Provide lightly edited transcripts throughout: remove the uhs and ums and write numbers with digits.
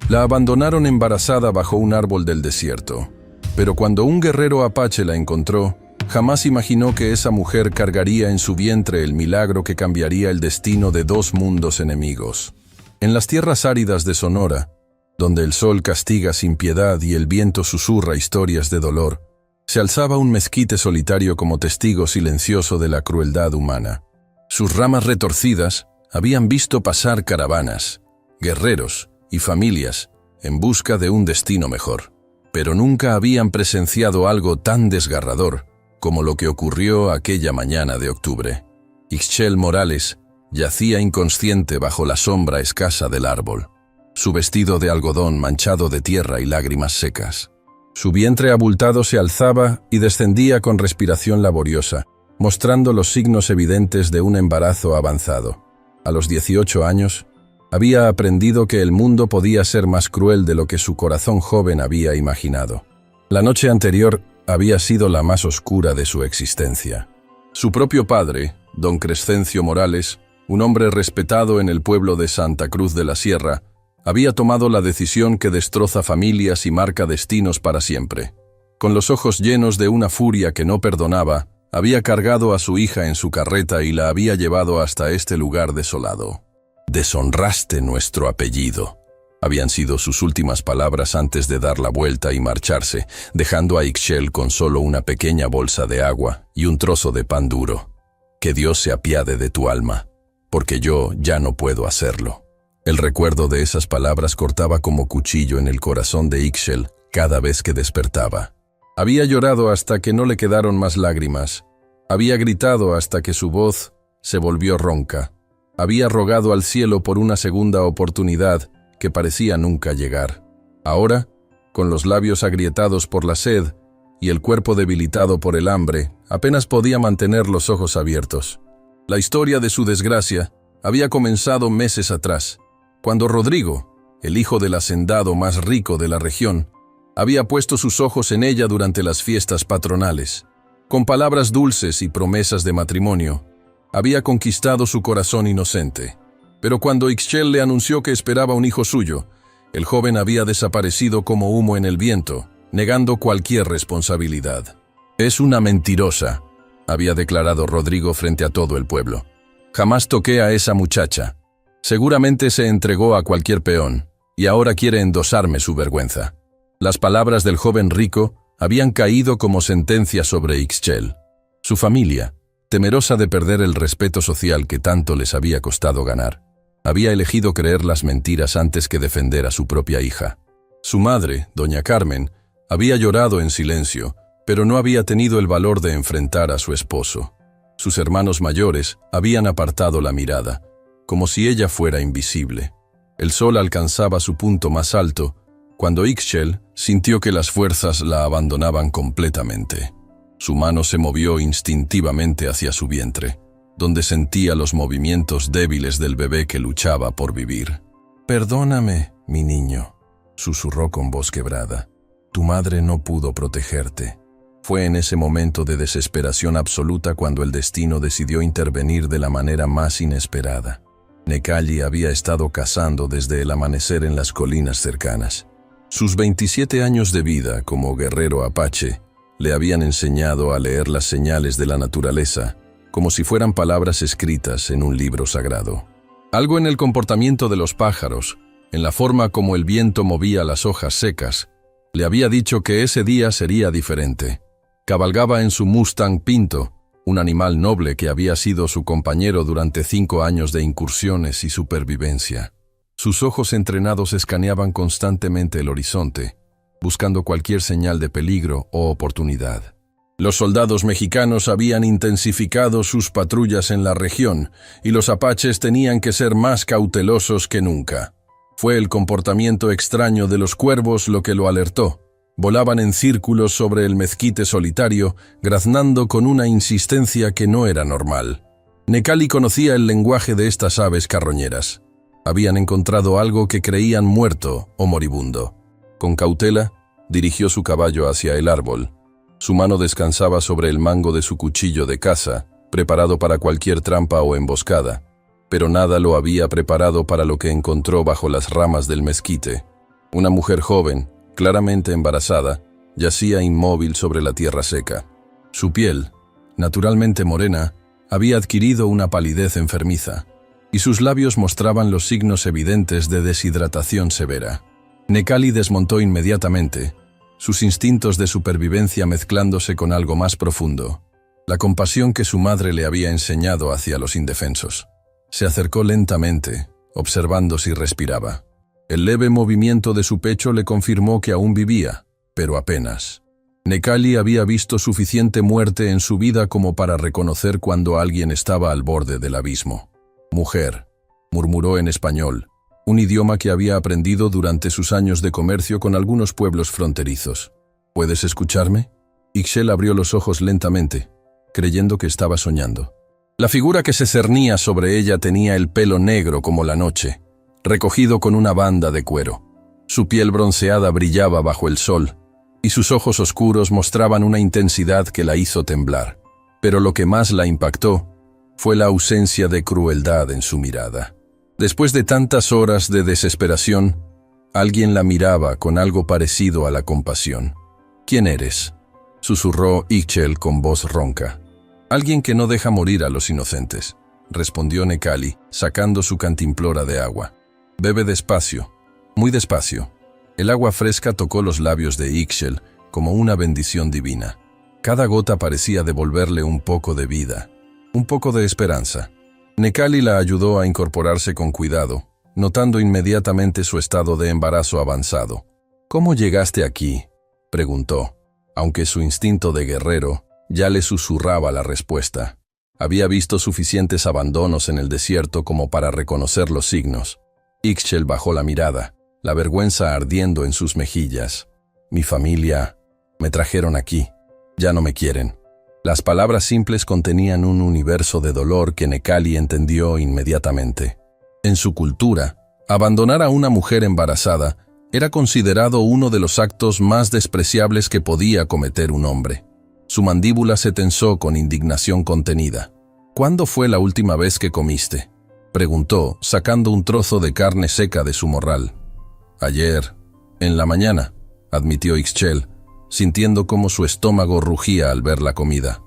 La abandonaron embarazada bajo un árbol del desierto. Pero cuando un guerrero apache la encontró, jamás imaginó que esa mujer cargaría en su vientre el milagro que cambiaría el destino de dos mundos enemigos. En las tierras áridas de Sonora, donde el sol castiga sin piedad y el viento susurra historias de dolor, se alzaba un mezquite solitario como testigo silencioso de la crueldad humana. Sus ramas retorcidas habían visto pasar caravanas, guerreros y familias en busca de un destino mejor, pero nunca habían presenciado algo tan desgarrador como lo que ocurrió aquella mañana de octubre. Ixchel Morales yacía inconsciente bajo la sombra escasa del árbol, su vestido de algodón manchado de tierra y lágrimas secas. Su vientre abultado se alzaba y descendía con respiración laboriosa, mostrando los signos evidentes de un embarazo avanzado. A los 18 años, había aprendido que el mundo podía ser más cruel de lo que su corazón joven había imaginado. La noche anterior había sido la más oscura de su existencia. Su propio padre, don Crescencio Morales, un hombre respetado en el pueblo de Santa Cruz de la Sierra, había tomado la decisión que destroza familias y marca destinos para siempre. Con los ojos llenos de una furia que no perdonaba, había cargado a su hija en su carreta y la había llevado hasta este lugar desolado. «Deshonraste nuestro apellido», habían sido sus últimas palabras antes de dar la vuelta y marcharse, dejando a Ixchel con solo una pequeña bolsa de agua y un trozo de pan duro. «Que Dios se apiade de tu alma, porque yo ya no puedo hacerlo». El recuerdo de esas palabras cortaba como cuchillo en el corazón de Ixchel cada vez que despertaba. Había llorado hasta que no le quedaron más lágrimas. Había gritado hasta que su voz se volvió ronca. Había rogado al cielo por una segunda oportunidad que parecía nunca llegar. Ahora, con los labios agrietados por la sed y el cuerpo debilitado por el hambre, apenas podía mantener los ojos abiertos. La historia de su desgracia había comenzado meses atrás, cuando Rodrigo, el hijo del hacendado más rico de la región, había puesto sus ojos en ella durante las fiestas patronales. Con palabras dulces y promesas de matrimonio, había conquistado su corazón inocente. Pero cuando Ixchel le anunció que esperaba un hijo suyo, el joven había desaparecido como humo en el viento, negando cualquier responsabilidad. «Es una mentirosa», había declarado Rodrigo frente a todo el pueblo. «Jamás toqué a esa muchacha. Seguramente se entregó a cualquier peón, y ahora quiere endosarme su vergüenza». Las palabras del joven rico habían caído como sentencia sobre Ixchel. Su familia, temerosa de perder el respeto social que tanto les había costado ganar, había elegido creer las mentiras antes que defender a su propia hija. Su madre, doña Carmen, había llorado en silencio, pero no había tenido el valor de enfrentar a su esposo. Sus hermanos mayores habían apartado la mirada, como si ella fuera invisible. El sol alcanzaba su punto más alto cuando Ixchel sintió que las fuerzas la abandonaban completamente. Su mano se movió instintivamente hacia su vientre, donde sentía los movimientos débiles del bebé que luchaba por vivir. «Perdóname, mi niño», susurró con voz quebrada. «Tu madre no pudo protegerte». Fue en ese momento de desesperación absoluta cuando el destino decidió intervenir de la manera más inesperada. Necalli había estado cazando desde el amanecer en las colinas cercanas. Sus 27 años de vida como guerrero apache le habían enseñado a leer las señales de la naturaleza como si fueran palabras escritas en un libro sagrado. Algo en el comportamiento de los pájaros, en la forma como el viento movía las hojas secas, le había dicho que ese día sería diferente. Cabalgaba en su Mustang Pinto, un animal noble que había sido su compañero durante 5 años de incursiones y supervivencia. Sus ojos entrenados escaneaban constantemente el horizonte, buscando cualquier señal de peligro o oportunidad. Los soldados mexicanos habían intensificado sus patrullas en la región y los apaches tenían que ser más cautelosos que nunca. Fue el comportamiento extraño de los cuervos lo que lo alertó. Volaban en círculos sobre el mezquite solitario, graznando con una insistencia que no era normal. Necalli conocía el lenguaje de estas aves carroñeras. Habían encontrado algo que creían muerto o moribundo. Con cautela, dirigió su caballo hacia el árbol. Su mano descansaba sobre el mango de su cuchillo de caza, preparado para cualquier trampa o emboscada, pero nada lo había preparado para lo que encontró bajo las ramas del mezquite. Una mujer joven, claramente embarazada, yacía inmóvil sobre la tierra seca. Su piel, naturalmente morena, había adquirido una palidez enfermiza, y sus labios mostraban los signos evidentes de deshidratación severa. Necali desmontó inmediatamente, sus instintos de supervivencia mezclándose con algo más profundo, la compasión que su madre le había enseñado hacia los indefensos. Se acercó lentamente, observando si respiraba. El leve movimiento de su pecho le confirmó que aún vivía, pero apenas. Necali había visto suficiente muerte en su vida como para reconocer cuando alguien estaba al borde del abismo. «Mujer», murmuró en español, un idioma que había aprendido durante sus años de comercio con algunos pueblos fronterizos. «¿Puedes escucharme?» Ixchel abrió los ojos lentamente, creyendo que estaba soñando. La figura que se cernía sobre ella tenía el pelo negro como la noche, recogido con una banda de cuero. Su piel bronceada brillaba bajo el sol, y sus ojos oscuros mostraban una intensidad que la hizo temblar. Pero lo que más la impactó fue la ausencia de crueldad en su mirada. Después de tantas horas de desesperación, alguien la miraba con algo parecido a la compasión. «¿Quién eres?», susurró Ixchel con voz ronca. «Alguien que no deja morir a los inocentes», respondió Necali, sacando su cantimplora de agua. «Bebe despacio, muy despacio». El agua fresca tocó los labios de Ixchel como una bendición divina. Cada gota parecía devolverle un poco de vida, un poco de esperanza. Necali la ayudó a incorporarse con cuidado, notando inmediatamente su estado de embarazo avanzado. «¿Cómo llegaste aquí?», preguntó, aunque su instinto de guerrero ya le susurraba la respuesta. Había visto suficientes abandonos en el desierto como para reconocer los signos. Ixchel bajó la mirada, la vergüenza ardiendo en sus mejillas. «Mi familia, me trajeron aquí. Ya no me quieren». Las palabras simples contenían un universo de dolor que Necali entendió inmediatamente. En su cultura, abandonar a una mujer embarazada era considerado uno de los actos más despreciables que podía cometer un hombre. Su mandíbula se tensó con indignación contenida. «¿Cuándo fue la última vez que comiste?», preguntó, sacando un trozo de carne seca de su morral. «Ayer, en la mañana», admitió Ixchel, sintiendo cómo su estómago rugía al ver la comida.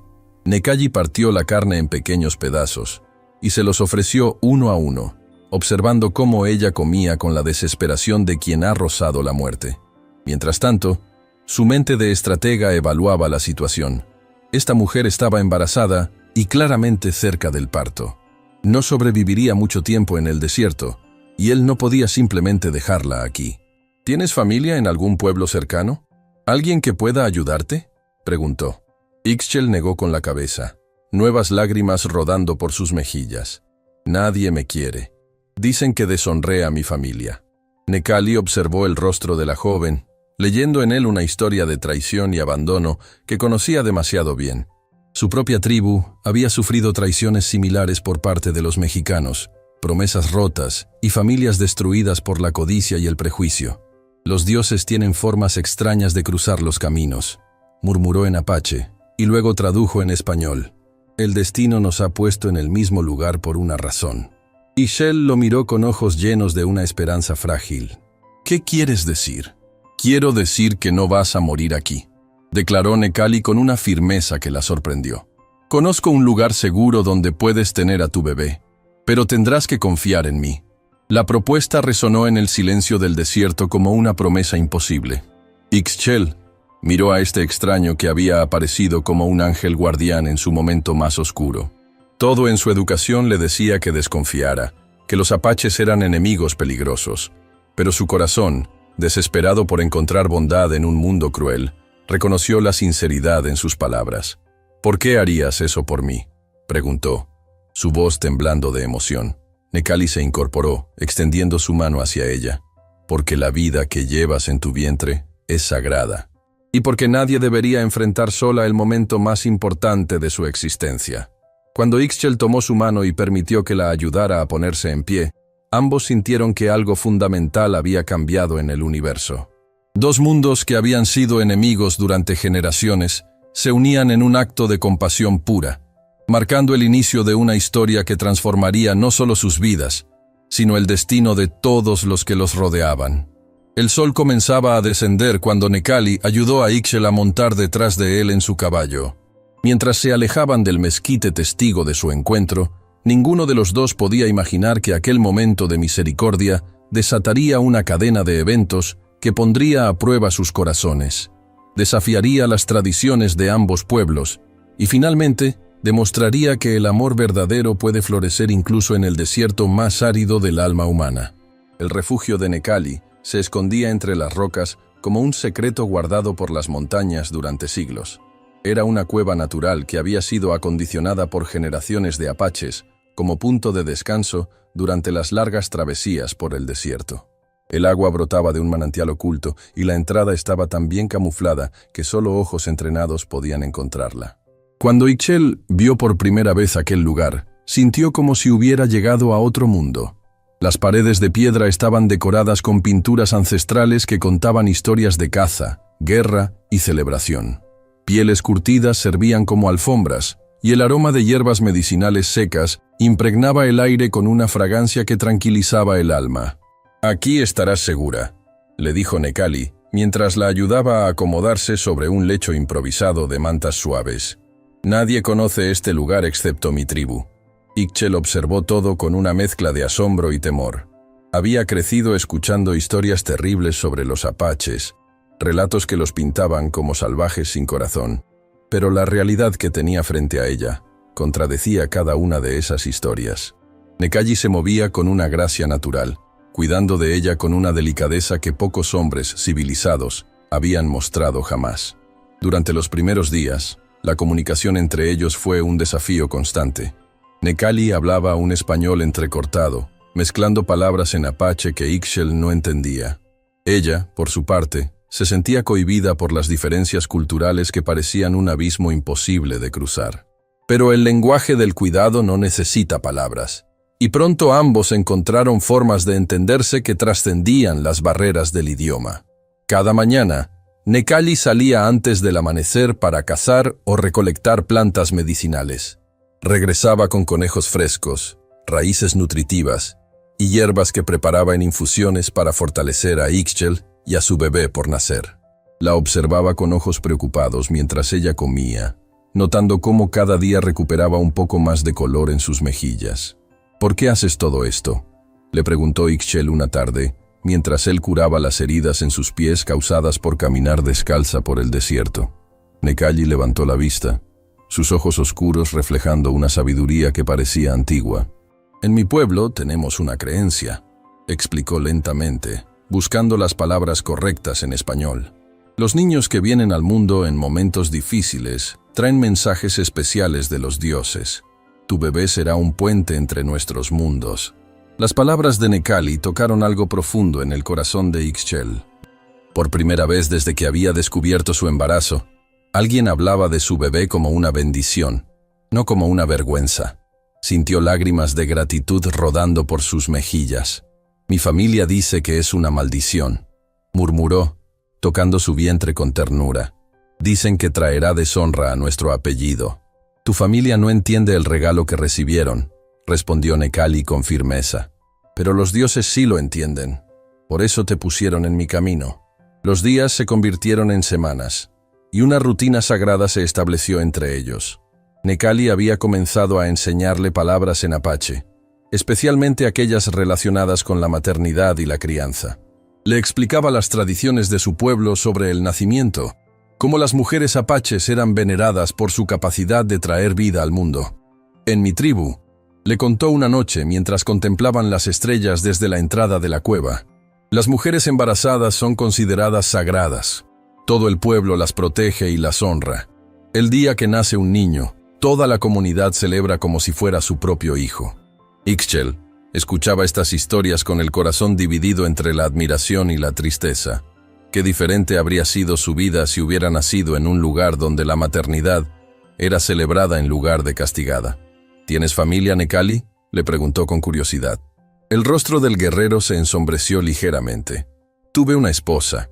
Necali partió la carne en pequeños pedazos y se los ofreció uno a uno, observando cómo ella comía con la desesperación de quien ha rozado la muerte. Mientras tanto, su mente de estratega evaluaba la situación. Esta mujer estaba embarazada y claramente cerca del parto. No sobreviviría mucho tiempo en el desierto, y él no podía simplemente dejarla aquí. «¿Tienes familia en algún pueblo cercano? ¿Alguien que pueda ayudarte?», preguntó. Ixchel negó con la cabeza, nuevas lágrimas rodando por sus mejillas. «Nadie me quiere. Dicen que deshonré a mi familia». Necali observó el rostro de la joven, leyendo en él una historia de traición y abandono que conocía demasiado bien. Su propia tribu había sufrido traiciones similares por parte de los mexicanos, promesas rotas y familias destruidas por la codicia y el prejuicio. «Los dioses tienen formas extrañas de cruzar los caminos», murmuró en apache, y luego tradujo en español. «El destino nos ha puesto en el mismo lugar por una razón». Ixchel lo miró con ojos llenos de una esperanza frágil. «¿Qué quieres decir?». «Quiero decir que no vas a morir aquí», declaró Necali con una firmeza que la sorprendió. «Conozco un lugar seguro donde puedes tener a tu bebé, pero tendrás que confiar en mí». La propuesta resonó en el silencio del desierto como una promesa imposible. Ixchel miró a este extraño que había aparecido como un ángel guardián en su momento más oscuro. Todo en su educación le decía que desconfiara, que los apaches eran enemigos peligrosos, pero su corazón, desesperado por encontrar bondad en un mundo cruel, reconoció la sinceridad en sus palabras. «¿Por qué harías eso por mí?», preguntó, su voz temblando de emoción. Necali se incorporó, extendiendo su mano hacia ella. «Porque la vida que llevas en tu vientre es sagrada, y porque nadie debería enfrentar sola el momento más importante de su existencia». Cuando Ixchel tomó su mano y permitió que la ayudara a ponerse en pie, ambos sintieron que algo fundamental había cambiado en el universo. Dos mundos que habían sido enemigos durante generaciones se unían en un acto de compasión pura, marcando el inicio de una historia que transformaría no solo sus vidas, sino el destino de todos los que los rodeaban. El sol comenzaba a descender cuando Necali ayudó a Ixchel a montar detrás de él en su caballo. Mientras se alejaban del mezquite testigo de su encuentro, ninguno de los dos podía imaginar que aquel momento de misericordia desataría una cadena de eventos que pondría a prueba sus corazones, desafiaría las tradiciones de ambos pueblos y finalmente demostraría que el amor verdadero puede florecer incluso en el desierto más árido del alma humana. El refugio de Necali se escondía entre las rocas como un secreto guardado por las montañas durante siglos. Era una cueva natural que había sido acondicionada por generaciones de apaches como punto de descanso durante las largas travesías por el desierto. El agua brotaba de un manantial oculto y la entrada estaba tan bien camuflada que solo ojos entrenados podían encontrarla. Cuando Ixchel vio por primera vez aquel lugar, sintió como si hubiera llegado a otro mundo. Las paredes de piedra estaban decoradas con pinturas ancestrales que contaban historias de caza, guerra y celebración. Pieles curtidas servían como alfombras, y el aroma de hierbas medicinales secas impregnaba el aire con una fragancia que tranquilizaba el alma. «Aquí estarás segura», le dijo Necali, mientras la ayudaba a acomodarse sobre un lecho improvisado de mantas suaves. «Nadie conoce este lugar excepto mi tribu». Ixchel observó todo con una mezcla de asombro y temor. Había crecido escuchando historias terribles sobre los apaches, relatos que los pintaban como salvajes sin corazón, pero la realidad que tenía frente a ella contradecía cada una de esas historias. Necali se movía con una gracia natural, cuidando de ella con una delicadeza que pocos hombres civilizados habían mostrado jamás. Durante los primeros días, la comunicación entre ellos fue un desafío constante. Necali hablaba un español entrecortado, mezclando palabras en apache que Ixchel no entendía. Ella, por su parte, se sentía cohibida por las diferencias culturales que parecían un abismo imposible de cruzar. Pero el lenguaje del cuidado no necesita palabras, y pronto ambos encontraron formas de entenderse que trascendían las barreras del idioma. Cada mañana, Necali salía antes del amanecer para cazar o recolectar plantas medicinales. Regresaba con conejos frescos, raíces nutritivas y hierbas que preparaba en infusiones para fortalecer a Ixchel y a su bebé por nacer. La observaba con ojos preocupados mientras ella comía, notando cómo cada día recuperaba un poco más de color en sus mejillas. «¿Por qué haces todo esto?», le preguntó Ixchel una tarde, mientras él curaba las heridas en sus pies causadas por caminar descalza por el desierto. Necali levantó la vista, sus ojos oscuros reflejando una sabiduría que parecía antigua. «En mi pueblo tenemos una creencia», explicó lentamente, buscando las palabras correctas en español. «Los niños que vienen al mundo en momentos difíciles traen mensajes especiales de los dioses. Tu bebé será un puente entre nuestros mundos». Las palabras de Necali tocaron algo profundo en el corazón de Ixchel. Por primera vez desde que había descubierto su embarazo, alguien hablaba de su bebé como una bendición, no como una vergüenza. Sintió lágrimas de gratitud rodando por sus mejillas. «Mi familia dice que es una maldición», murmuró, tocando su vientre con ternura. «Dicen que traerá deshonra a nuestro apellido». «Tu familia no entiende el regalo que recibieron», respondió Necali con firmeza. «Pero los dioses sí lo entienden. Por eso te pusieron en mi camino». Los días se convirtieron en semanas, y una rutina sagrada se estableció entre ellos. Necali había comenzado a enseñarle palabras en apache, especialmente aquellas relacionadas con la maternidad y la crianza. Le explicaba las tradiciones de su pueblo sobre el nacimiento, cómo las mujeres apaches eran veneradas por su capacidad de traer vida al mundo. «En mi tribu», le contó una noche mientras contemplaban las estrellas desde la entrada de la cueva, «las mujeres embarazadas son consideradas sagradas. Todo el pueblo las protege y las honra. El día que nace un niño, toda la comunidad celebra como si fuera su propio hijo». Ixchel escuchaba estas historias con el corazón dividido entre la admiración y la tristeza. Qué diferente habría sido su vida si hubiera nacido en un lugar donde la maternidad era celebrada en lugar de castigada. «¿Tienes familia, Necali?», le preguntó con curiosidad. El rostro del guerrero se ensombreció ligeramente. «Tuve una esposa»,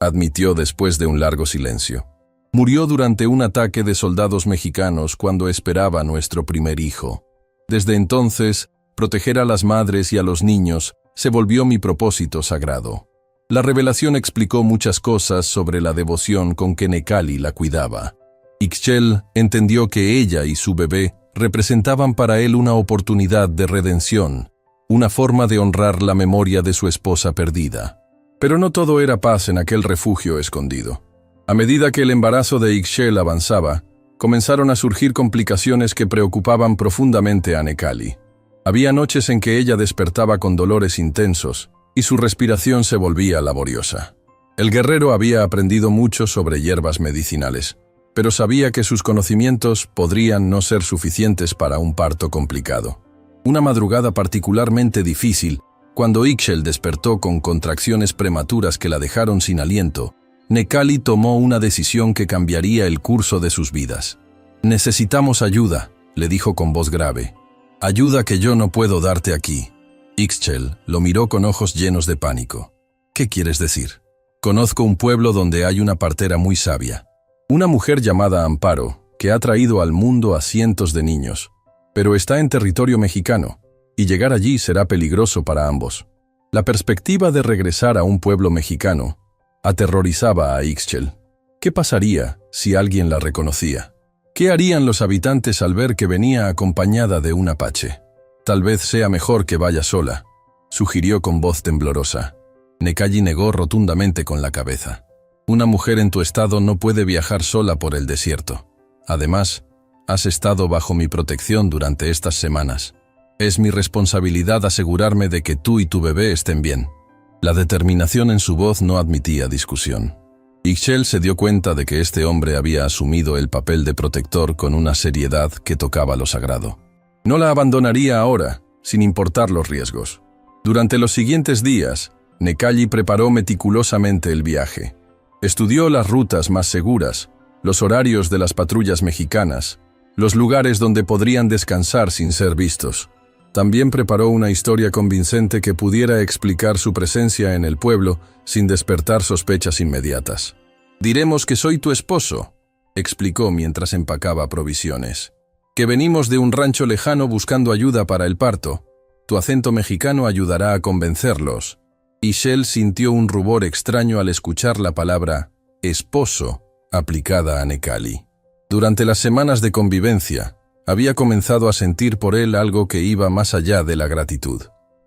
admitió después de un largo silencio. «Murió durante un ataque de soldados mexicanos cuando esperaba a nuestro primer hijo. Desde entonces, proteger a las madres y a los niños se volvió mi propósito sagrado». La revelación explicó muchas cosas sobre la devoción con que Necali la cuidaba. Ixchel entendió que ella y su bebé representaban para él una oportunidad de redención, una forma de honrar la memoria de su esposa perdida. Pero no todo era paz en aquel refugio escondido. A medida que el embarazo de Ixchel avanzaba, comenzaron a surgir complicaciones que preocupaban profundamente a Necali. Había noches en que ella despertaba con dolores intensos y su respiración se volvía laboriosa. El guerrero había aprendido mucho sobre hierbas medicinales, pero sabía que sus conocimientos podrían no ser suficientes para un parto complicado. Una madrugada particularmente difícil, cuando Ixchel despertó con contracciones prematuras que la dejaron sin aliento, Necali tomó una decisión que cambiaría el curso de sus vidas. «Necesitamos ayuda», le dijo con voz grave. «Ayuda que yo no puedo darte aquí». Ixchel lo miró con ojos llenos de pánico. «¿Qué quieres decir?» «Conozco un pueblo donde hay una partera muy sabia. Una mujer llamada Amparo, que ha traído al mundo a cientos de niños. Pero está en territorio mexicano, y llegar allí será peligroso para ambos». La perspectiva de regresar a un pueblo mexicano aterrorizaba a Ixchel. ¿Qué pasaría si alguien la reconocía? ¿Qué harían los habitantes al ver que venía acompañada de un apache? «Tal vez sea mejor que vaya sola», sugirió con voz temblorosa. Necali negó rotundamente con la cabeza. «Una mujer en tu estado no puede viajar sola por el desierto. Además, has estado bajo mi protección durante estas semanas. Es mi responsabilidad asegurarme de que tú y tu bebé estén bien». La determinación en su voz no admitía discusión. Ixchel se dio cuenta de que este hombre había asumido el papel de protector con una seriedad que tocaba lo sagrado. No la abandonaría ahora, sin importar los riesgos. Durante los siguientes días, Necali preparó meticulosamente el viaje. Estudió las rutas más seguras, los horarios de las patrullas mexicanas, los lugares donde podrían descansar sin ser vistos. También preparó una historia convincente que pudiera explicar su presencia en el pueblo sin despertar sospechas inmediatas. «Diremos que soy tu esposo», explicó mientras empacaba provisiones. «Que venimos de un rancho lejano buscando ayuda para el parto. Tu acento mexicano ayudará a convencerlos». Ixchel sintió un rubor extraño al escuchar la palabra «esposo» aplicada a Necali. Durante las semanas de convivencia, había comenzado a sentir por él algo que iba más allá de la gratitud.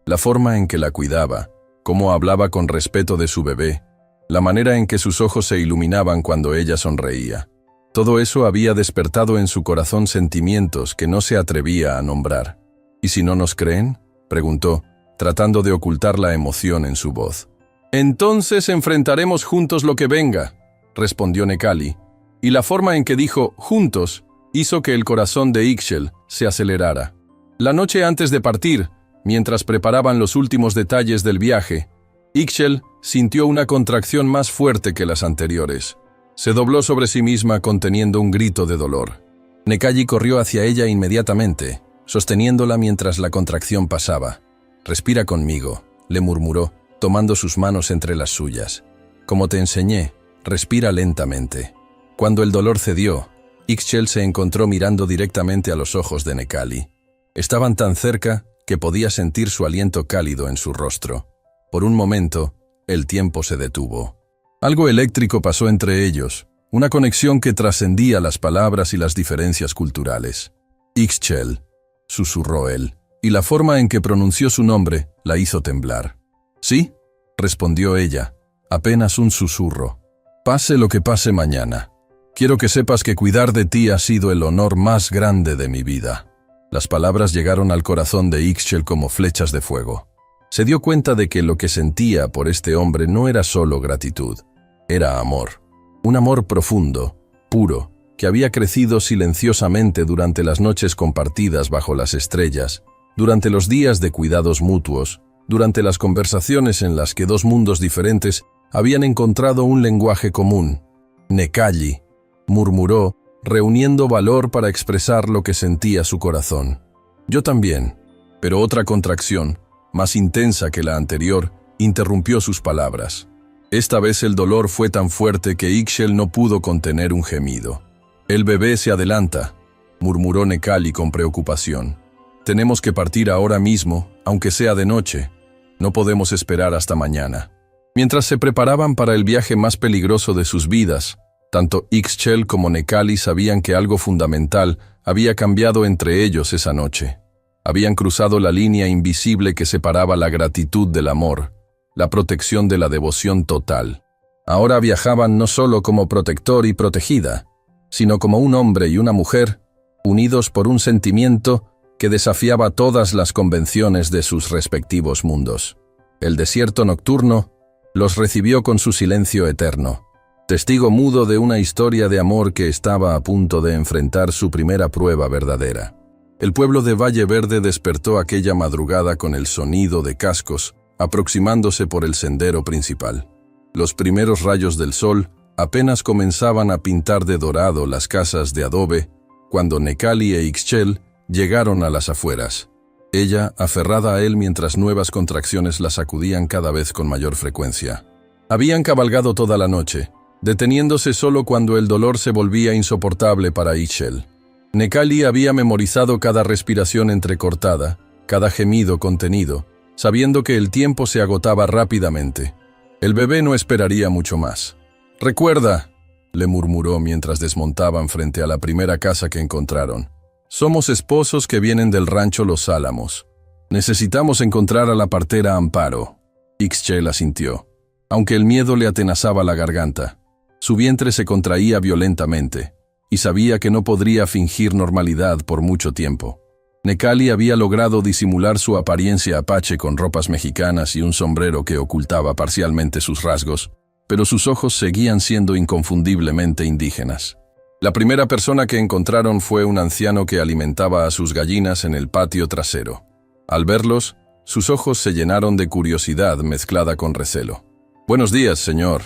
La forma en que la cuidaba, cómo hablaba con respeto de su bebé, la manera en que sus ojos se iluminaban cuando ella sonreía. Todo eso había despertado en su corazón sentimientos que no se atrevía a nombrar. «¿Y si no nos creen?», preguntó, tratando de ocultar la emoción en su voz. «Entonces enfrentaremos juntos lo que venga», respondió Necali, y la forma en que dijo «juntos» hizo que el corazón de Ixchel se acelerara. La noche antes de partir, mientras preparaban los últimos detalles del viaje, Ixchel sintió una contracción más fuerte que las anteriores. Se dobló sobre sí misma conteniendo un grito de dolor. Necali corrió hacia ella inmediatamente, sosteniéndola mientras la contracción pasaba. «Respira conmigo», le murmuró, tomando sus manos entre las suyas. «Como te enseñé, respira lentamente». Cuando el dolor cedió, Ixchel se encontró mirando directamente a los ojos de Necali. Estaban tan cerca que podía sentir su aliento cálido en su rostro. Por un momento, el tiempo se detuvo. Algo eléctrico pasó entre ellos, una conexión que trascendía las palabras y las diferencias culturales. «Ixchel», susurró él, y la forma en que pronunció su nombre la hizo temblar. «¿Sí?», respondió ella, apenas un susurro. «Pase lo que pase mañana. Quiero que sepas que cuidar de ti ha sido el honor más grande de mi vida». Las palabras llegaron al corazón de Ixchel como flechas de fuego. Se dio cuenta de que lo que sentía por este hombre no era solo gratitud, era amor. Un amor profundo, puro, que había crecido silenciosamente durante las noches compartidas bajo las estrellas, durante los días de cuidados mutuos, durante las conversaciones en las que dos mundos diferentes habían encontrado un lenguaje común. «Necali», murmuró, reuniendo valor para expresar lo que sentía su corazón. «Yo también», pero otra contracción, más intensa que la anterior, interrumpió sus palabras. Esta vez el dolor fue tan fuerte que Ixchel no pudo contener un gemido. «El bebé se adelanta», murmuró Necali con preocupación. «Tenemos que partir ahora mismo, aunque sea de noche. No podemos esperar hasta mañana». Mientras se preparaban para el viaje más peligroso de sus vidas, tanto Ixchel como Necali sabían que algo fundamental había cambiado entre ellos esa noche. Habían cruzado la línea invisible que separaba la gratitud del amor, la protección de la devoción total. Ahora viajaban no solo como protector y protegida, sino como un hombre y una mujer, unidos por un sentimiento que desafiaba todas las convenciones de sus respectivos mundos. El desierto nocturno los recibió con su silencio eterno, testigo mudo de una historia de amor que estaba a punto de enfrentar su primera prueba verdadera. El pueblo de Valle Verde despertó aquella madrugada con el sonido de cascos, aproximándose por el sendero principal. Los primeros rayos del sol apenas comenzaban a pintar de dorado las casas de adobe, cuando Necali e Ixchel llegaron a las afueras. Ella, aferrada a él mientras nuevas contracciones la sacudían cada vez con mayor frecuencia. Habían cabalgado toda la noche, deteniéndose solo cuando el dolor se volvía insoportable para Ixchel. Necali había memorizado cada respiración entrecortada, cada gemido contenido, sabiendo que el tiempo se agotaba rápidamente. El bebé no esperaría mucho más. «Recuerda», le murmuró mientras desmontaban frente a la primera casa que encontraron. «Somos esposos que vienen del rancho Los Álamos. Necesitamos encontrar a la partera Amparo». Ixchel asintió, aunque el miedo le atenazaba la garganta. Su vientre se contraía violentamente, y sabía que no podría fingir normalidad por mucho tiempo. Necali había logrado disimular su apariencia apache con ropas mexicanas y un sombrero que ocultaba parcialmente sus rasgos, pero sus ojos seguían siendo inconfundiblemente indígenas. La primera persona que encontraron fue un anciano que alimentaba a sus gallinas en el patio trasero. Al verlos, sus ojos se llenaron de curiosidad mezclada con recelo. «Buenos días, señor»,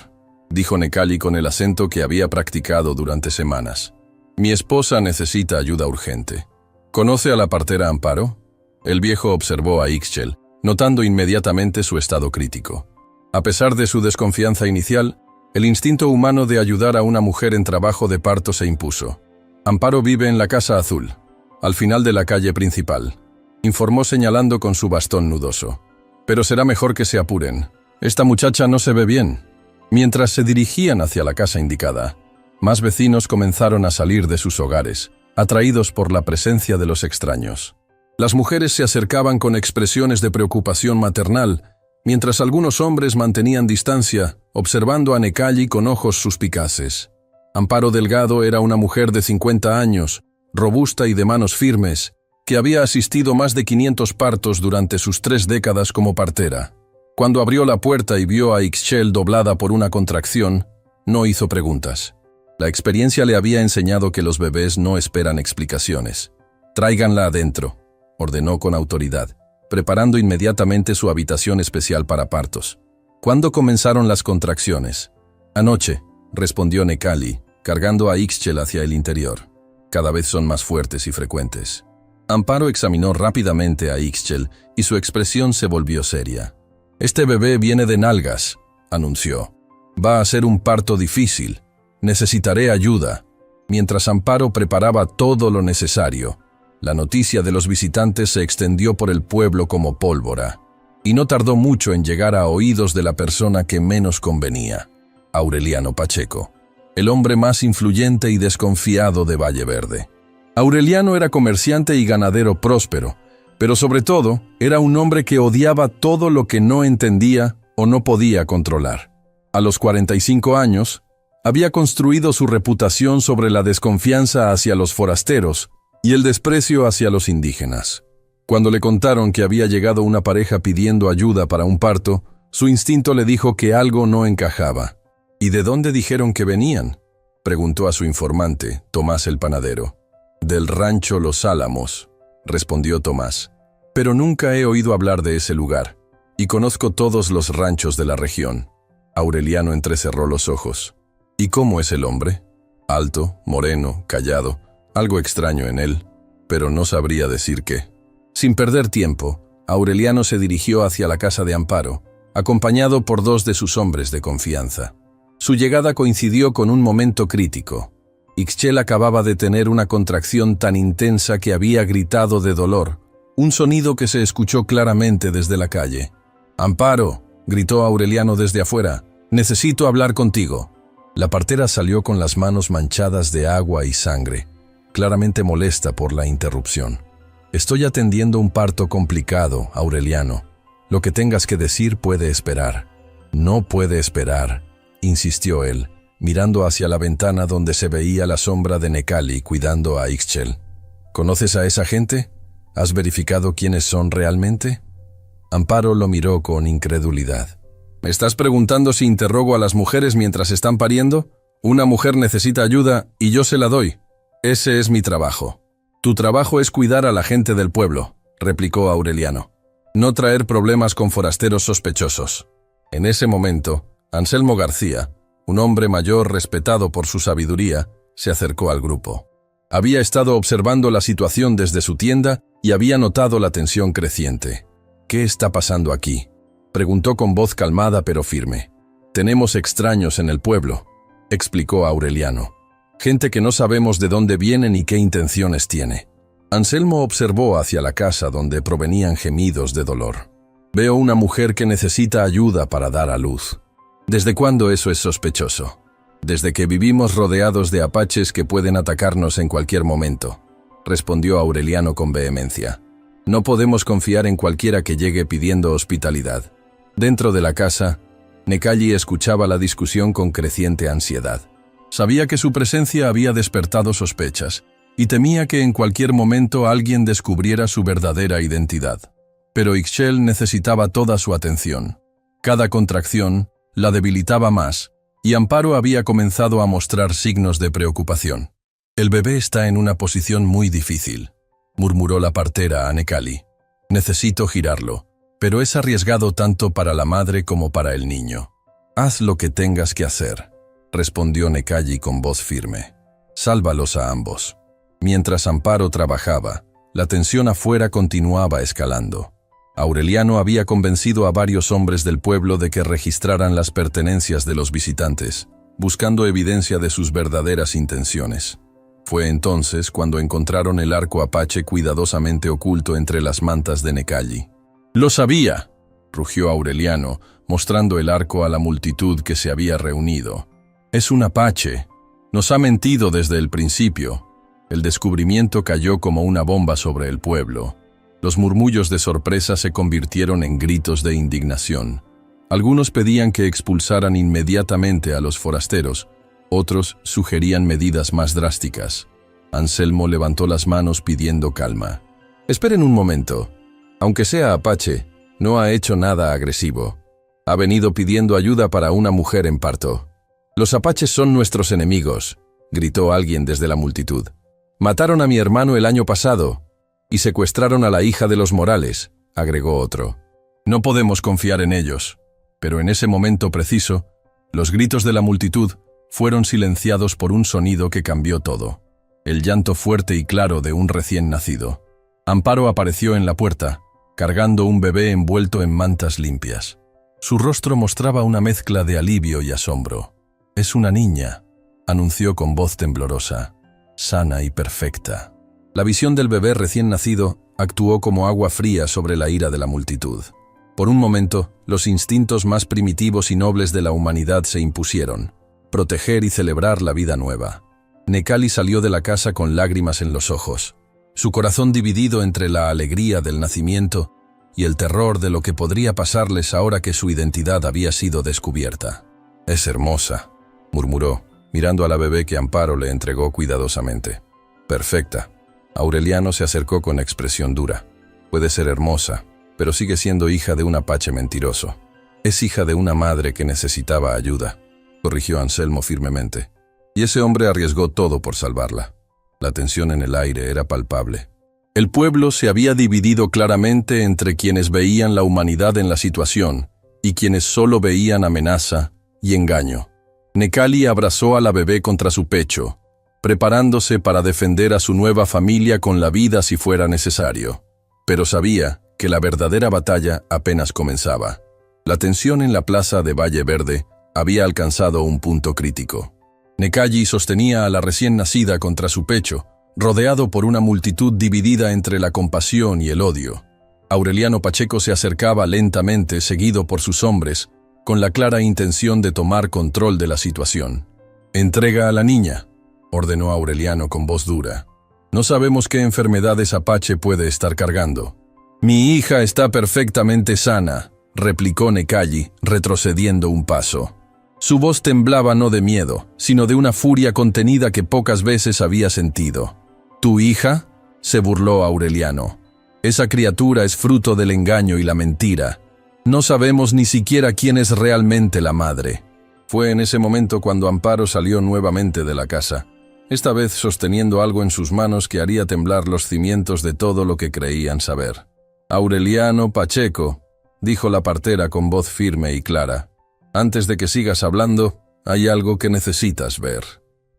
dijo Necali con el acento que había practicado durante semanas. «Mi esposa necesita ayuda urgente». «¿Conoce a la partera Amparo?». El viejo observó a Ixchel, notando inmediatamente su estado crítico. A pesar de su desconfianza inicial, el instinto humano de ayudar a una mujer en trabajo de parto se impuso. «Amparo vive en la Casa Azul, al final de la calle principal», informó señalando con su bastón nudoso. «Pero será mejor que se apuren. Esta muchacha no se ve bien». Mientras se dirigían hacia la casa indicada, más vecinos comenzaron a salir de sus hogares, atraídos por la presencia de los extraños. Las mujeres se acercaban con expresiones de preocupación maternal, mientras algunos hombres mantenían distancia, observando a Necali con ojos suspicaces. Amparo Delgado era una mujer de 50 años, robusta y de manos firmes, que había asistido más de 500 partos durante sus 3 décadas como partera. Cuando abrió la puerta y vio a Ixchel doblada por una contracción, no hizo preguntas. La experiencia le había enseñado que los bebés no esperan explicaciones. «Tráiganla adentro», ordenó con autoridad, preparando inmediatamente su habitación especial para partos. ¿Cuándo comenzaron las contracciones? «Anoche», respondió Necali, cargando a Ixchel hacia el interior. «Cada vez son más fuertes y frecuentes». Amparo examinó rápidamente a Ixchel y su expresión se volvió seria. «Este bebé viene de nalgas», anunció. «Va a ser un parto difícil. Necesitaré ayuda». Mientras Amparo preparaba todo lo necesario, la noticia de los visitantes se extendió por el pueblo como pólvora, y no tardó mucho en llegar a oídos de la persona que menos convenía, Aureliano Pacheco, el hombre más influyente y desconfiado de Valle Verde. Aureliano era comerciante y ganadero próspero, pero sobre todo, era un hombre que odiaba todo lo que no entendía o no podía controlar. A los 45 años, había construido su reputación sobre la desconfianza hacia los forasteros y el desprecio hacia los indígenas. Cuando le contaron que había llegado una pareja pidiendo ayuda para un parto, su instinto le dijo que algo no encajaba. «¿Y de dónde dijeron que venían?», preguntó a su informante, Tomás el panadero. «Del rancho Los Álamos», respondió Tomás. «Pero nunca he oído hablar de ese lugar, y conozco todos los ranchos de la región». Aureliano entrecerró los ojos. «¿Y cómo es el hombre?». «Alto, moreno, callado, algo extraño en él, pero no sabría decir qué». Sin perder tiempo, Aureliano se dirigió hacia la casa de Amparo, acompañado por 2 de sus hombres de confianza. Su llegada coincidió con un momento crítico. Ixchel acababa de tener una contracción tan intensa que había gritado de dolor, un sonido que se escuchó claramente desde la calle. «Amparo», gritó Aureliano desde afuera. «Necesito hablar contigo». La partera salió con las manos manchadas de agua y sangre, claramente molesta por la interrupción. «Estoy atendiendo un parto complicado, Aureliano. Lo que tengas que decir puede esperar». «No puede esperar», insistió él, mirando hacia la ventana donde se veía la sombra de Necali cuidando a Ixchel. «¿Conoces a esa gente? ¿Has verificado quiénes son realmente?» Amparo lo miró con incredulidad. «¿Me estás preguntando si interrogo a las mujeres mientras están pariendo? Una mujer necesita ayuda y yo se la doy. Ese es mi trabajo». «Tu trabajo es cuidar a la gente del pueblo», replicó Aureliano. «No traer problemas con forasteros sospechosos». En ese momento, Anselmo García, un hombre mayor respetado por su sabiduría, se acercó al grupo. Había estado observando la situación desde su tienda y había notado la tensión creciente. «¿Qué está pasando aquí?», preguntó con voz calmada pero firme. «Tenemos extraños en el pueblo», explicó Aureliano. «Gente que no sabemos de dónde viene ni qué intenciones tiene». Anselmo observó hacia la casa donde provenían gemidos de dolor. «Veo una mujer que necesita ayuda para dar a luz». «¿Desde cuándo eso es sospechoso?» «Desde que vivimos rodeados de apaches que pueden atacarnos en cualquier momento», respondió Aureliano con vehemencia. «No podemos confiar en cualquiera que llegue pidiendo hospitalidad». Dentro de la casa, Necali escuchaba la discusión con creciente ansiedad. Sabía que su presencia había despertado sospechas y temía que en cualquier momento alguien descubriera su verdadera identidad. Pero Ixchel necesitaba toda su atención. Cada contracción la debilitaba más, y Amparo había comenzado a mostrar signos de preocupación. «El bebé está en una posición muy difícil», murmuró la partera a Necali. «Necesito girarlo, pero es arriesgado tanto para la madre como para el niño». «Haz lo que tengas que hacer», respondió Necali con voz firme. «Sálvalos a ambos». Mientras Amparo trabajaba, la tensión afuera continuaba escalando. Aureliano había convencido a varios hombres del pueblo de que registraran las pertenencias de los visitantes, buscando evidencia de sus verdaderas intenciones. Fue entonces cuando encontraron el arco apache cuidadosamente oculto entre las mantas de Necali. «¡Lo sabía!», rugió Aureliano, mostrando el arco a la multitud que se había reunido. «Es un apache. Nos ha mentido desde el principio». El descubrimiento cayó como una bomba sobre el pueblo. Los murmullos de sorpresa se convirtieron en gritos de indignación. Algunos pedían que expulsaran inmediatamente a los forasteros, otros sugerían medidas más drásticas. Anselmo levantó las manos pidiendo calma. «Esperen un momento. Aunque sea apache, no ha hecho nada agresivo. Ha venido pidiendo ayuda para una mujer en parto». «Los apaches son nuestros enemigos», gritó alguien desde la multitud. «Mataron a mi hermano el año pasado y secuestraron a la hija de los Morales», agregó otro. «No podemos confiar en ellos». Pero en ese momento preciso, los gritos de la multitud fueron silenciados por un sonido que cambió todo. El llanto fuerte y claro de un recién nacido. Amparo apareció en la puerta, cargando un bebé envuelto en mantas limpias. Su rostro mostraba una mezcla de alivio y asombro. «Es una niña», anunció con voz temblorosa, «sana y perfecta». La visión del bebé recién nacido actuó como agua fría sobre la ira de la multitud. Por un momento, los instintos más primitivos y nobles de la humanidad se impusieron: proteger y celebrar la vida nueva. Necali salió de la casa con lágrimas en los ojos, su corazón dividido entre la alegría del nacimiento y el terror de lo que podría pasarles ahora que su identidad había sido descubierta. «Es hermosa», murmuró, mirando a la bebé que Amparo le entregó cuidadosamente. «Perfecta». Aureliano se acercó con expresión dura. «Puede ser hermosa, pero sigue siendo hija de un apache mentiroso. Es hija de una madre que necesitaba ayuda», corrigió Anselmo firmemente. «Y ese hombre arriesgó todo por salvarla». La tensión en el aire era palpable. El pueblo se había dividido claramente entre quienes veían la humanidad en la situación y quienes solo veían amenaza y engaño. Necali abrazó a la bebé contra su pecho, preparándose para defender a su nueva familia con la vida si fuera necesario. Pero sabía que la verdadera batalla apenas comenzaba. La tensión en la plaza de Valle Verde había alcanzado un punto crítico. Necali sostenía a la recién nacida contra su pecho, rodeado por una multitud dividida entre la compasión y el odio. Aureliano Pacheco se acercaba lentamente, seguido por sus hombres, con la clara intención de tomar control de la situación. «Entrega a la niña», ordenó Aureliano con voz dura. «No sabemos qué enfermedades Apache puede estar cargando». «Mi hija está perfectamente sana», replicó Necalli, retrocediendo un paso. Su voz temblaba no de miedo, sino de una furia contenida que pocas veces había sentido. «¿Tu hija?», se burló Aureliano. «Esa criatura es fruto del engaño y la mentira. No sabemos ni siquiera quién es realmente la madre». Fue en ese momento cuando Amparo salió nuevamente de la casa, esta vez sosteniendo algo en sus manos que haría temblar los cimientos de todo lo que creían saber. «Aureliano Pacheco», dijo la partera con voz firme y clara, «antes de que sigas hablando, hay algo que necesitas ver».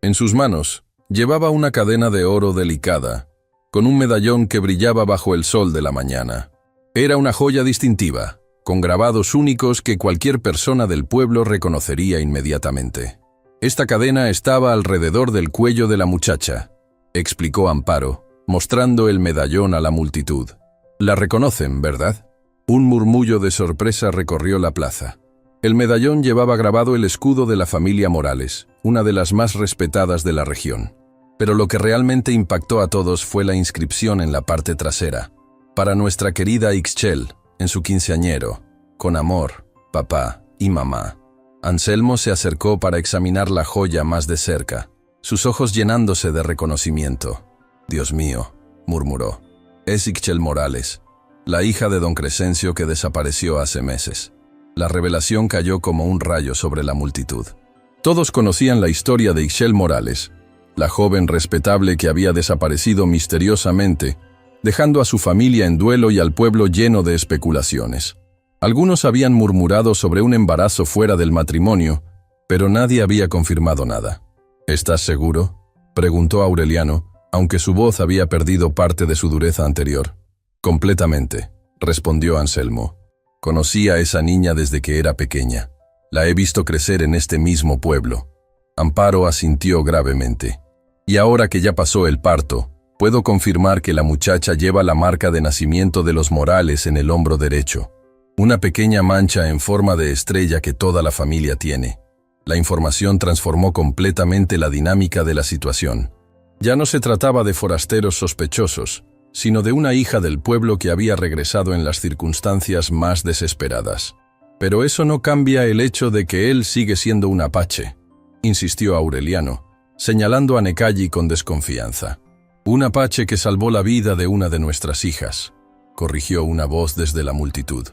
En sus manos llevaba una cadena de oro delicada, con un medallón que brillaba bajo el sol de la mañana. Era una joya distintiva, con grabados únicos que cualquier persona del pueblo reconocería inmediatamente. «Esta cadena estaba alrededor del cuello de la muchacha», explicó Amparo, mostrando el medallón a la multitud. «La reconocen, ¿verdad?». Un murmullo de sorpresa recorrió la plaza. El medallón llevaba grabado el escudo de la familia Morales, una de las más respetadas de la región. Pero lo que realmente impactó a todos fue la inscripción en la parte trasera. «Para nuestra querida Ixchel, en su quinceañero, con amor, papá y mamá». Anselmo se acercó para examinar la joya más de cerca, sus ojos llenándose de reconocimiento. «Dios mío», murmuró, «es Ixchel Morales, la hija de don Crescencio que desapareció hace meses». La revelación cayó como un rayo sobre la multitud. Todos conocían la historia de Ixchel Morales, la joven respetable que había desaparecido misteriosamente, dejando a su familia en duelo y al pueblo lleno de especulaciones. Algunos habían murmurado sobre un embarazo fuera del matrimonio, pero nadie había confirmado nada. «¿Estás seguro?», preguntó Aureliano, aunque su voz había perdido parte de su dureza anterior. «Completamente», respondió Anselmo. «Conocí a esa niña desde que era pequeña. La he visto crecer en este mismo pueblo». Amparo asintió gravemente. «Y ahora que ya pasó el parto, puedo confirmar que la muchacha lleva la marca de nacimiento de los Morales en el hombro derecho. Una pequeña mancha en forma de estrella que toda la familia tiene». La información transformó completamente la dinámica de la situación. Ya no se trataba de forasteros sospechosos, sino de una hija del pueblo que había regresado en las circunstancias más desesperadas. «Pero eso no cambia el hecho de que él sigue siendo un apache», insistió Aureliano, señalando a Necalli con desconfianza. «Un apache que salvó la vida de una de nuestras hijas», corrigió una voz desde la multitud.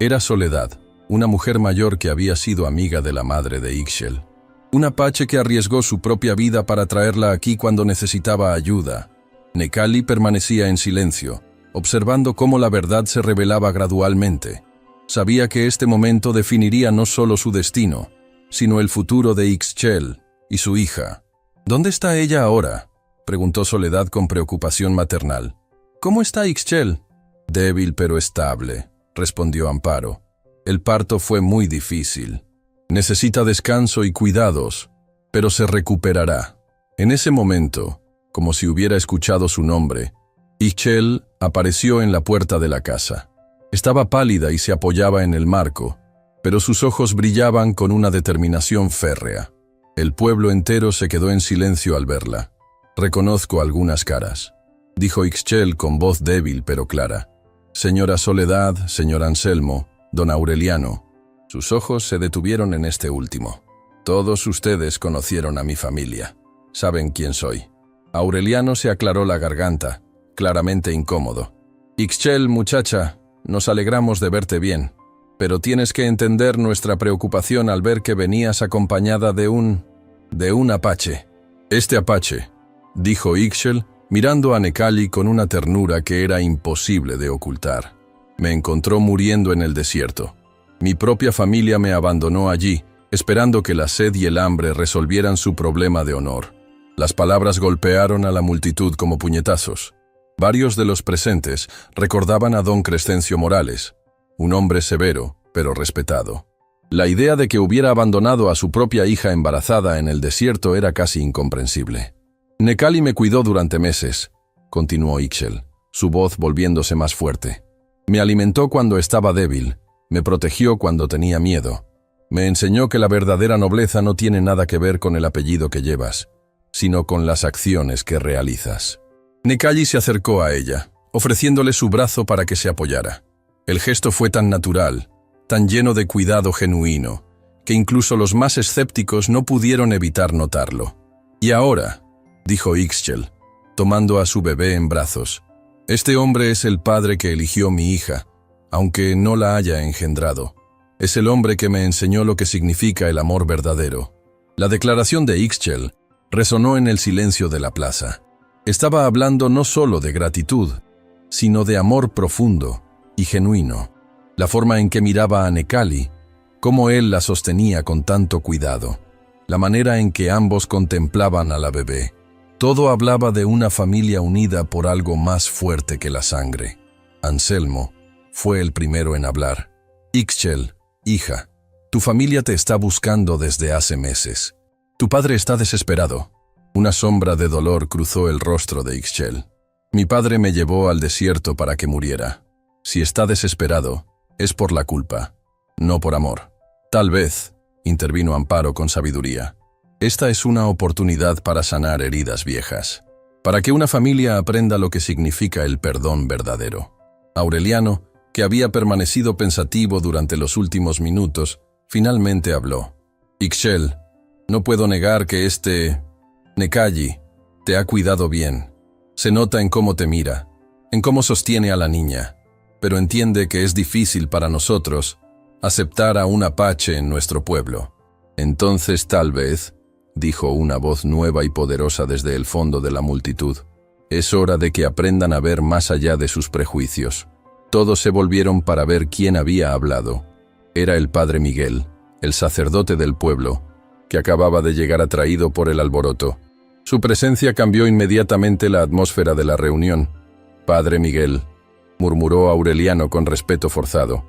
Era Soledad, una mujer mayor que había sido amiga de la madre de Ixchel. Un apache que arriesgó su propia vida para traerla aquí cuando necesitaba ayuda. Necalli permanecía en silencio, observando cómo la verdad se revelaba gradualmente. Sabía que este momento definiría no solo su destino, sino el futuro de Ixchel y su hija. «¿Dónde está ella ahora?», preguntó Soledad con preocupación maternal. «¿Cómo está Ixchel?». «Débil pero estable», respondió Amparo. «El parto fue muy difícil. Necesita descanso y cuidados, pero se recuperará». En ese momento, como si hubiera escuchado su nombre, Ixchel apareció en la puerta de la casa. Estaba pálida y se apoyaba en el marco, pero sus ojos brillaban con una determinación férrea. El pueblo entero se quedó en silencio al verla. «Reconozco algunas caras», dijo Ixchel con voz débil pero clara. «Señora Soledad, señor Anselmo, don Aureliano». Sus ojos se detuvieron en este último. «Todos ustedes conocieron a mi familia. Saben quién soy». Aureliano se aclaró la garganta, claramente incómodo. «Ixchel, muchacha, nos alegramos de verte bien, pero tienes que entender nuestra preocupación al ver que venías acompañada de un apache». «Este apache», dijo Ixchel, mirando a Necalli con una ternura que era imposible de ocultar. «Me encontró muriendo en el desierto. Mi propia familia me abandonó allí, esperando que la sed y el hambre resolvieran su problema de honor». Las palabras golpearon a la multitud como puñetazos. Varios de los presentes recordaban a don Crescencio Morales, un hombre severo, pero respetado. La idea de que hubiera abandonado a su propia hija embarazada en el desierto era casi incomprensible. «Necalli me cuidó durante meses», continuó Ixchel, su voz volviéndose más fuerte. Me alimentó cuando estaba débil, me protegió cuando tenía miedo. Me enseñó que la verdadera nobleza no tiene nada que ver con el apellido que llevas, sino con las acciones que realizas. Necalli se acercó a ella, ofreciéndole su brazo para que se apoyara. El gesto fue tan natural, tan lleno de cuidado genuino, que incluso los más escépticos no pudieron evitar notarlo. «Y ahora», dijo Ixchel, tomando a su bebé en brazos, «este hombre es el padre que eligió mi hija, aunque no la haya engendrado. Es el hombre que me enseñó lo que significa el amor verdadero». La declaración de Ixchel resonó en el silencio de la plaza. Estaba hablando no solo de gratitud, sino de amor profundo y genuino. La forma en que miraba a Necalli, cómo él la sostenía con tanto cuidado, la manera en que ambos contemplaban a la bebé. Todo hablaba de una familia unida por algo más fuerte que la sangre. Anselmo fue el primero en hablar. «Ixchel, hija, tu familia te está buscando desde hace meses. Tu padre está desesperado». Una sombra de dolor cruzó el rostro de Ixchel. «Mi padre me llevó al desierto para que muriera. Si está desesperado, es por la culpa, no por amor». «Tal vez», intervino Amparo con sabiduría, «esta es una oportunidad para sanar heridas viejas, para que una familia aprenda lo que significa el perdón verdadero». Aureliano, que había permanecido pensativo durante los últimos minutos, finalmente habló. «Ixchel, no puedo negar que Necalli te ha cuidado bien. Se nota en cómo te mira, en cómo sostiene a la niña, pero entiende que es difícil para nosotros aceptar a un apache en nuestro pueblo». «Entonces tal vez», dijo una voz nueva y poderosa desde el fondo de la multitud, «es hora de que aprendan a ver más allá de sus prejuicios». Todos se volvieron para ver quién había hablado. Era el padre Miguel, el sacerdote del pueblo, que acababa de llegar atraído por el alboroto. Su presencia cambió inmediatamente la atmósfera de la reunión. «Padre Miguel», murmuró Aureliano con respeto forzado.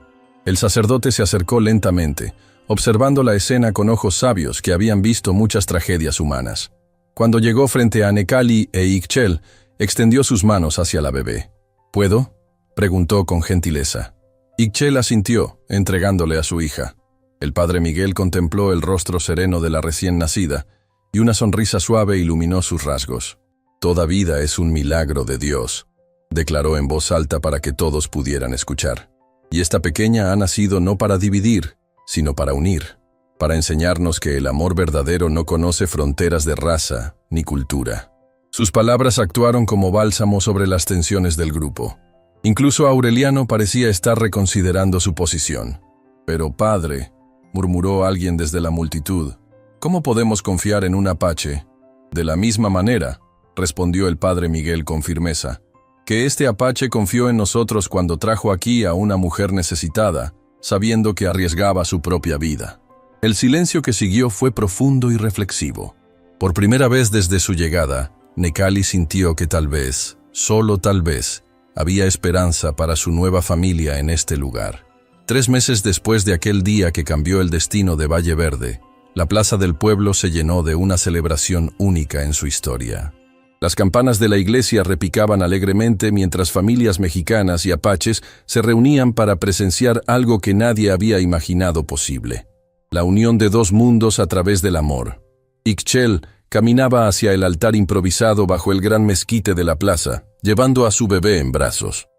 El sacerdote se acercó lentamente, observando la escena con ojos sabios que habían visto muchas tragedias humanas. Cuando llegó frente a Necalli e Ixchel, extendió sus manos hacia la bebé. «¿Puedo?», preguntó con gentileza. Ixchel asintió, entregándole a su hija. El padre Miguel contempló el rostro sereno de la recién nacida, y una sonrisa suave iluminó sus rasgos. «Toda vida es un milagro de Dios», declaró en voz alta para que todos pudieran escuchar. «Y esta pequeña ha nacido no para dividir, sino para unir, para enseñarnos que el amor verdadero no conoce fronteras de raza ni cultura». Sus palabras actuaron como bálsamo sobre las tensiones del grupo. Incluso Aureliano parecía estar reconsiderando su posición. «Pero padre», murmuró alguien desde la multitud, «¿cómo podemos confiar en un apache?» «De la misma manera», respondió el padre Miguel con firmeza, «que este apache confió en nosotros cuando trajo aquí a una mujer necesitada, sabiendo que arriesgaba su propia vida». El silencio que siguió fue profundo y reflexivo. Por primera vez desde su llegada, Necalli sintió que tal vez, solo tal vez, había esperanza para su nueva familia en este lugar. 3 meses después de aquel día que cambió el destino de Valle Verde, la plaza del pueblo se llenó de una celebración única en su historia. Las campanas de la iglesia repicaban alegremente mientras familias mexicanas y apaches se reunían para presenciar algo que nadie había imaginado posible: la unión de 2 mundos a través del amor. Ixchel caminaba hacia el altar improvisado bajo el gran mezquite de la plaza, llevando a su bebé en brazos.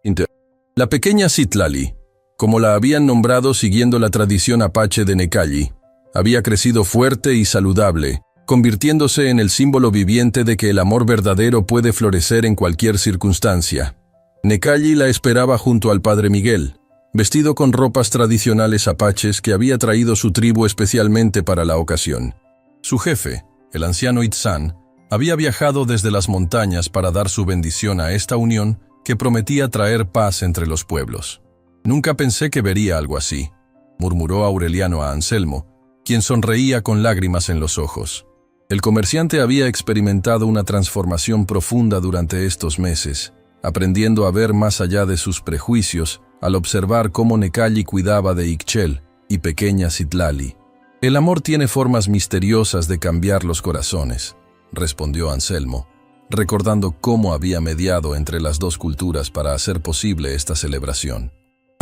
La pequeña Citlali, como la habían nombrado siguiendo la tradición apache de Necalli, había crecido fuerte y saludable, convirtiéndose en el símbolo viviente de que el amor verdadero puede florecer en cualquier circunstancia. Necalli la esperaba junto al padre Miguel, vestido con ropas tradicionales apaches que había traído su tribu especialmente para la ocasión. Su jefe, el anciano Itzán, había viajado desde las montañas para dar su bendición a esta unión que prometía traer paz entre los pueblos. «Nunca pensé que vería algo así», murmuró Aureliano a Anselmo, quien sonreía con lágrimas en los ojos. El comerciante había experimentado una transformación profunda durante estos meses, aprendiendo a ver más allá de sus prejuicios al observar cómo Necalli cuidaba de Ixchel y pequeña Citlali. «El amor tiene formas misteriosas de cambiar los corazones», respondió Anselmo, recordando cómo había mediado entre las 2 culturas para hacer posible esta celebración.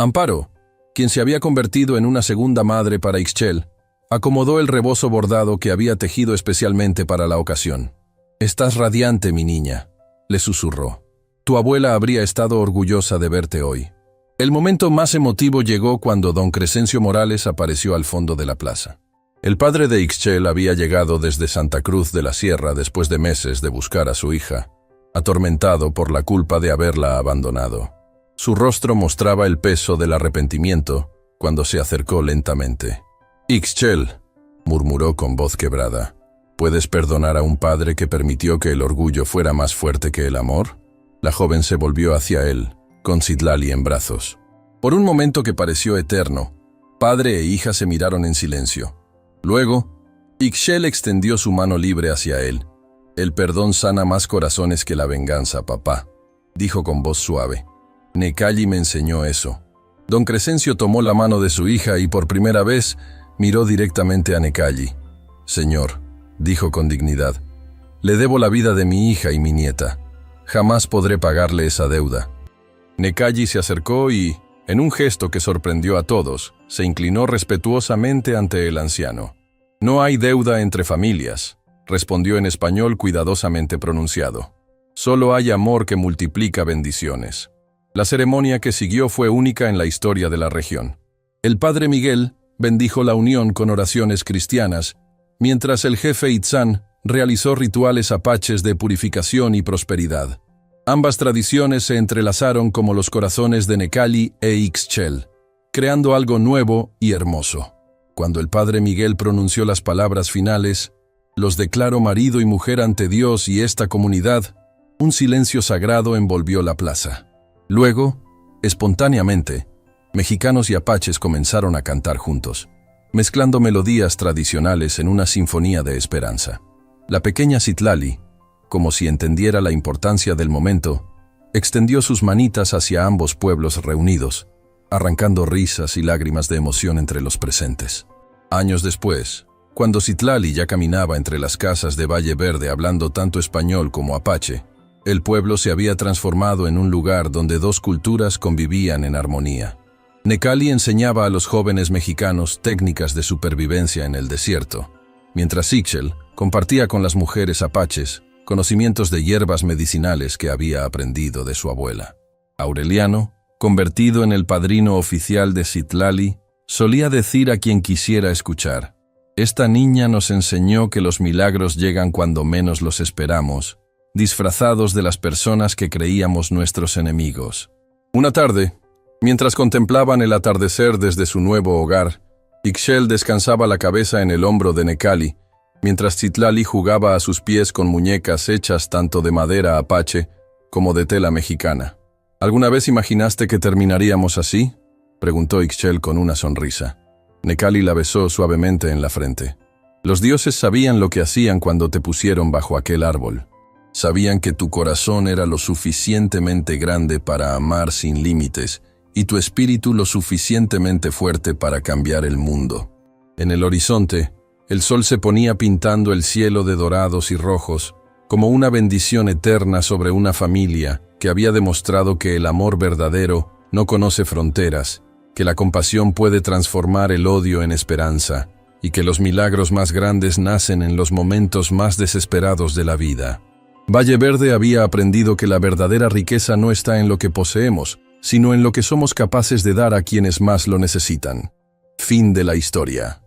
Amparo, quien se había convertido en una segunda madre para Ixchel, acomodó el rebozo bordado que había tejido especialmente para la ocasión. «Estás radiante, mi niña», le susurró. «Tu abuela habría estado orgullosa de verte hoy». El momento más emotivo llegó cuando don Crescencio Morales apareció al fondo de la plaza. El padre de Ixchel había llegado desde Santa Cruz de la Sierra después de meses de buscar a su hija, atormentado por la culpa de haberla abandonado. Su rostro mostraba el peso del arrepentimiento cuando se acercó lentamente. «Ixchel», murmuró con voz quebrada, «¿puedes perdonar a un padre que permitió que el orgullo fuera más fuerte que el amor?» La joven se volvió hacia él, con Citlali en brazos. Por un momento que pareció eterno, padre e hija se miraron en silencio. Luego, Ixchel extendió su mano libre hacia él. «El perdón sana más corazones que la venganza, papá», dijo con voz suave. «Necalli me enseñó eso». Don Crescencio tomó la mano de su hija y por primera vez miró directamente a Necalli. «Señor», dijo con dignidad, «le debo la vida de mi hija y mi nieta. Jamás podré pagarle esa deuda». Necalli se acercó y, en un gesto que sorprendió a todos, se inclinó respetuosamente ante el anciano. «No hay deuda entre familias», respondió en español cuidadosamente pronunciado. «Solo hay amor que multiplica bendiciones». La ceremonia que siguió fue única en la historia de la región. El padre Miguel bendijo la unión con oraciones cristianas, mientras el jefe Itzán realizó rituales apaches de purificación y prosperidad. Ambas tradiciones se entrelazaron como los corazones de Necalli e Ixchel, creando algo nuevo y hermoso. Cuando el padre Miguel pronunció las palabras finales, «Los declaro marido y mujer ante Dios y esta comunidad», un silencio sagrado envolvió la plaza. Luego, espontáneamente, mexicanos y apaches comenzaron a cantar juntos, mezclando melodías tradicionales en una sinfonía de esperanza. La pequeña Citlali, como si entendiera la importancia del momento, extendió sus manitas hacia ambos pueblos reunidos, arrancando risas y lágrimas de emoción entre los presentes. Años después, cuando Citlali ya caminaba entre las casas de Valle Verde hablando tanto español como apache, el pueblo se había transformado en un lugar donde dos culturas convivían en armonía. Necalli enseñaba a los jóvenes mexicanos técnicas de supervivencia en el desierto, mientras Ixchel compartía con las mujeres apaches conocimientos de hierbas medicinales que había aprendido de su abuela. Aureliano, convertido en el padrino oficial de Citlali, solía decir a quien quisiera escuchar: «Esta niña nos enseñó que los milagros llegan cuando menos los esperamos, disfrazados de las personas que creíamos nuestros enemigos». Una tarde, mientras contemplaban el atardecer desde su nuevo hogar, Ixchel descansaba la cabeza en el hombro de Necalli, mientras Citlali jugaba a sus pies con muñecas hechas tanto de madera apache como de tela mexicana. «¿Alguna vez imaginaste que terminaríamos así?», preguntó Ixchel con una sonrisa. Necalli la besó suavemente en la frente. «Los dioses sabían lo que hacían cuando te pusieron bajo aquel árbol. Sabían que tu corazón era lo suficientemente grande para amar sin límites y tu espíritu lo suficientemente fuerte para cambiar el mundo». En el horizonte, el sol se ponía pintando el cielo de dorados y rojos, como una bendición eterna sobre una familia que había demostrado que el amor verdadero no conoce fronteras, que la compasión puede transformar el odio en esperanza y que los milagros más grandes nacen en los momentos más desesperados de la vida. Valle Verde había aprendido que la verdadera riqueza no está en lo que poseemos, sino en lo que somos capaces de dar a quienes más lo necesitan. Fin de la historia.